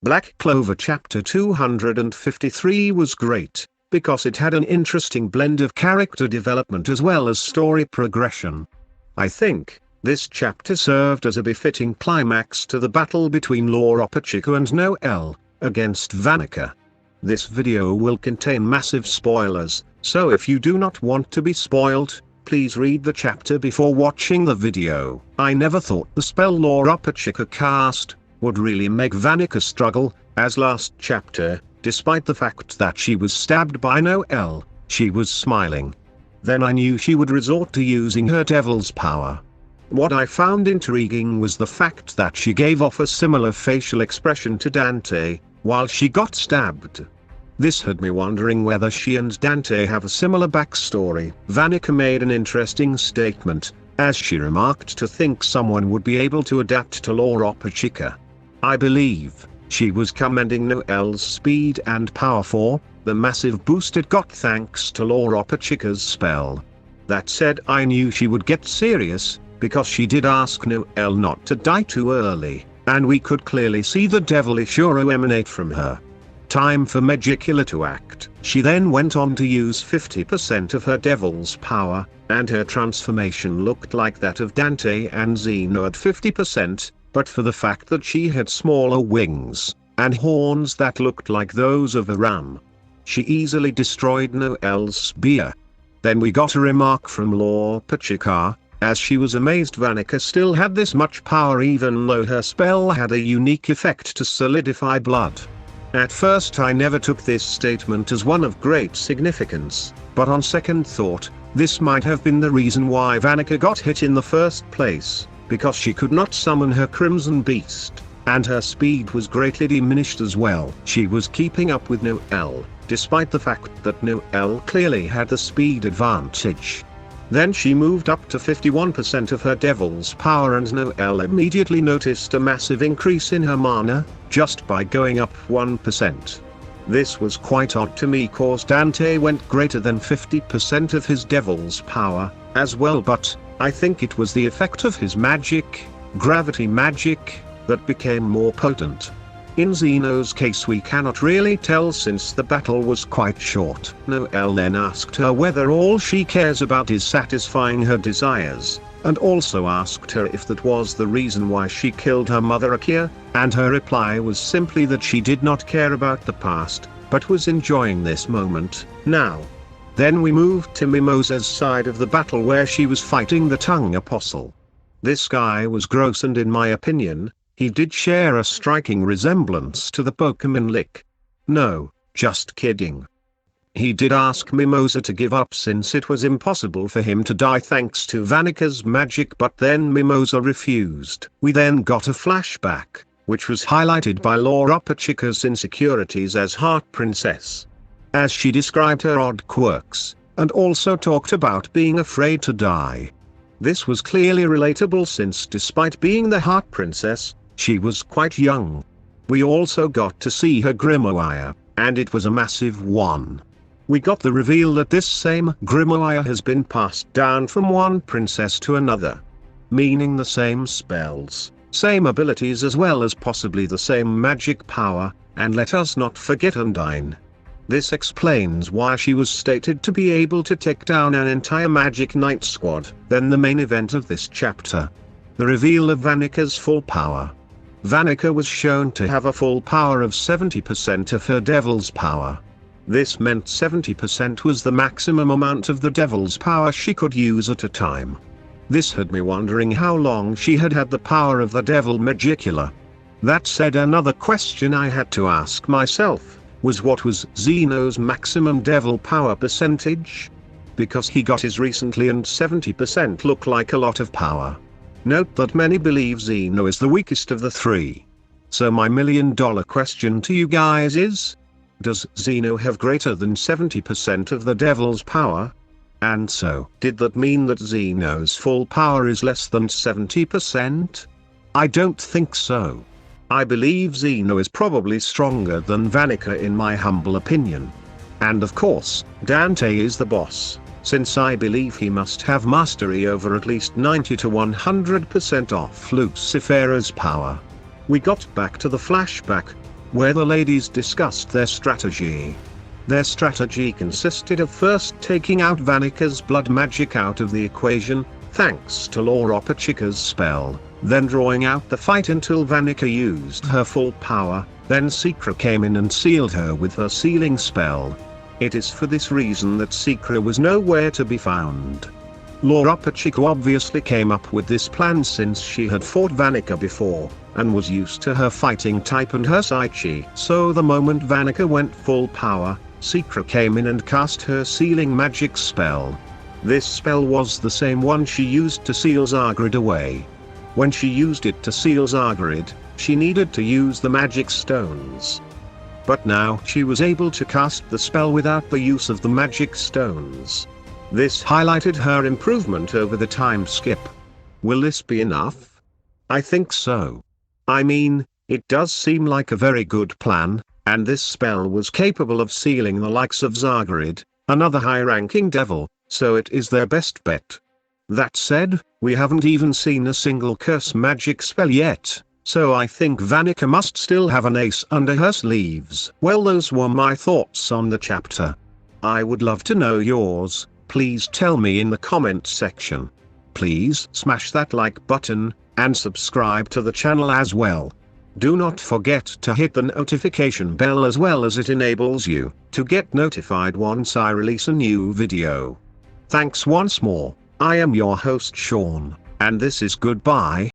Black Clover Chapter 253 was great, because it had an interesting blend of character development as well as story progression. I think this chapter served as a befitting climax to the battle between Laura Pacheco and Noelle against Vanica. This video will contain massive spoilers, so if you do not want to be spoiled, please read the chapter before watching the video. I never thought the spell Laura Pacheco cast would really make Vanica struggle, as last chapter, despite the fact that she was stabbed by Noelle, she was smiling. Then I knew she would resort to using her devil's power. What I found intriguing was the fact that she gave off a similar facial expression to Dante, while she got stabbed. This had me wondering whether she and Dante have a similar backstory. Vanica made an interesting statement, as she remarked to think someone would be able to adapt to Laura Pacheco. I believe she was commending Noelle's speed and power for the massive boost it got thanks to Laura Pacheco's spell. That said, I knew she would get serious, because she did ask Noelle not to die too early, and we could clearly see the devilish aura emanate from her. Time for Magicula to act. She then went on to use 50% of her devil's power, and her transformation looked like that of Dante and Zeno at 50%, but for the fact that she had smaller wings, and horns that looked like those of a ram. She easily destroyed Noelle's spear. Then we got a remark from Laura Pacheco, as she was amazed Vanica still had this much power even though her spell had a unique effect to solidify blood. At first I never took this statement as one of great significance, but on second thought, this might have been the reason why Vanica got hit in the first place, because she could not summon her Crimson Beast, and her speed was greatly diminished as well. She was keeping up with Noelle, despite the fact that Noelle clearly had the speed advantage. Then she moved up to 51% of her devil's power and Noelle immediately noticed a massive increase in her mana, just by going up 1%. This was quite odd to me cause Dante went greater than 50% of his devil's power, as well, but I think it was the effect of his magic, gravity magic, that became more potent. In Zeno's case we cannot really tell since the battle was quite short. Noelle then asked her whether all she cares about is satisfying her desires, and also asked her if that was the reason why she killed her mother Akia, and her reply was simply that she did not care about the past, but was enjoying this moment, now. Then we moved to Mimosa's side of the battle where she was fighting the Tongue Apostle. This guy was gross and in my opinion, he did share a striking resemblance to the Pokemon Lick. No, just kidding. He did ask Mimosa to give up since it was impossible for him to die thanks to Vanica's magic, but then Mimosa refused. We then got a flashback, which was highlighted by Laura Pacheco's insecurities as Heart Princess. As she described her odd quirks, and also talked about being afraid to die. This was clearly relatable since despite being the Heart Princess, she was quite young. We also got to see her Grimoire, and it was a massive one. We got the reveal that this same Grimoire has been passed down from one princess to another. Meaning the same spells, same abilities as well as possibly the same magic power, and let us not forget Undine. This explains why she was stated to be able to take down an entire Magic Knight squad. Then the main event of this chapter. The reveal of Vanica's full power. Vanica was shown to have a full power of 70% of her devil's power. This meant 70% was the maximum amount of the devil's power she could use at a time. This had me wondering how long she had had the power of the devil Magicula. That said, another question I had to ask myself was what was Zeno's maximum devil power percentage? Because he got his recently and 70% look like a lot of power. Note that many believe Zeno is the weakest of the three. So my million-dollar question to you guys is, does Zeno have greater than 70% of the devil's power? And so, did that mean that Zeno's full power is less than 70%? I don't think so. I believe Zeno is probably stronger than Vanica in my humble opinion. And of course, Dante is the boss, since I believe he must have mastery over at least 90 to 100% of Lucifera's power. We got back to the flashback, where the ladies discussed their strategy. Their strategy consisted of first taking out Vanica's blood magic out of the equation, thanks to Laura Pachica's spell, then drawing out the fight until Vanica used her full power, then Secra came in and sealed her with her sealing spell. It is for this reason that Secra was nowhere to be found. Laura Pachica obviously came up with this plan since she had fought Vanica before, and was used to her fighting type and her psyche. So the moment Vanica went full power, Secra came in and cast her sealing magic spell. This spell was the same one she used to seal Zagrid away. When she used it to seal Zagrid, she needed to use the magic stones. But now she was able to cast the spell without the use of the magic stones. This highlighted her improvement over the time skip. Will this be enough? I think so. I mean, it does seem like a very good plan, and this spell was capable of sealing the likes of Zagrid, another high-ranking devil, so it is their best bet. That said, we haven't even seen a single curse magic spell yet, so I think Vanica must still have an ace under her sleeves. Well, those were my thoughts on the chapter. I would love to know yours. Please tell me in the comment section. Please smash that like button, and subscribe to the channel as well. Do not forget to hit the notification bell as well, as it enables you to get notified once I release a new video. Thanks once more. I am your host Sean, and this is goodbye.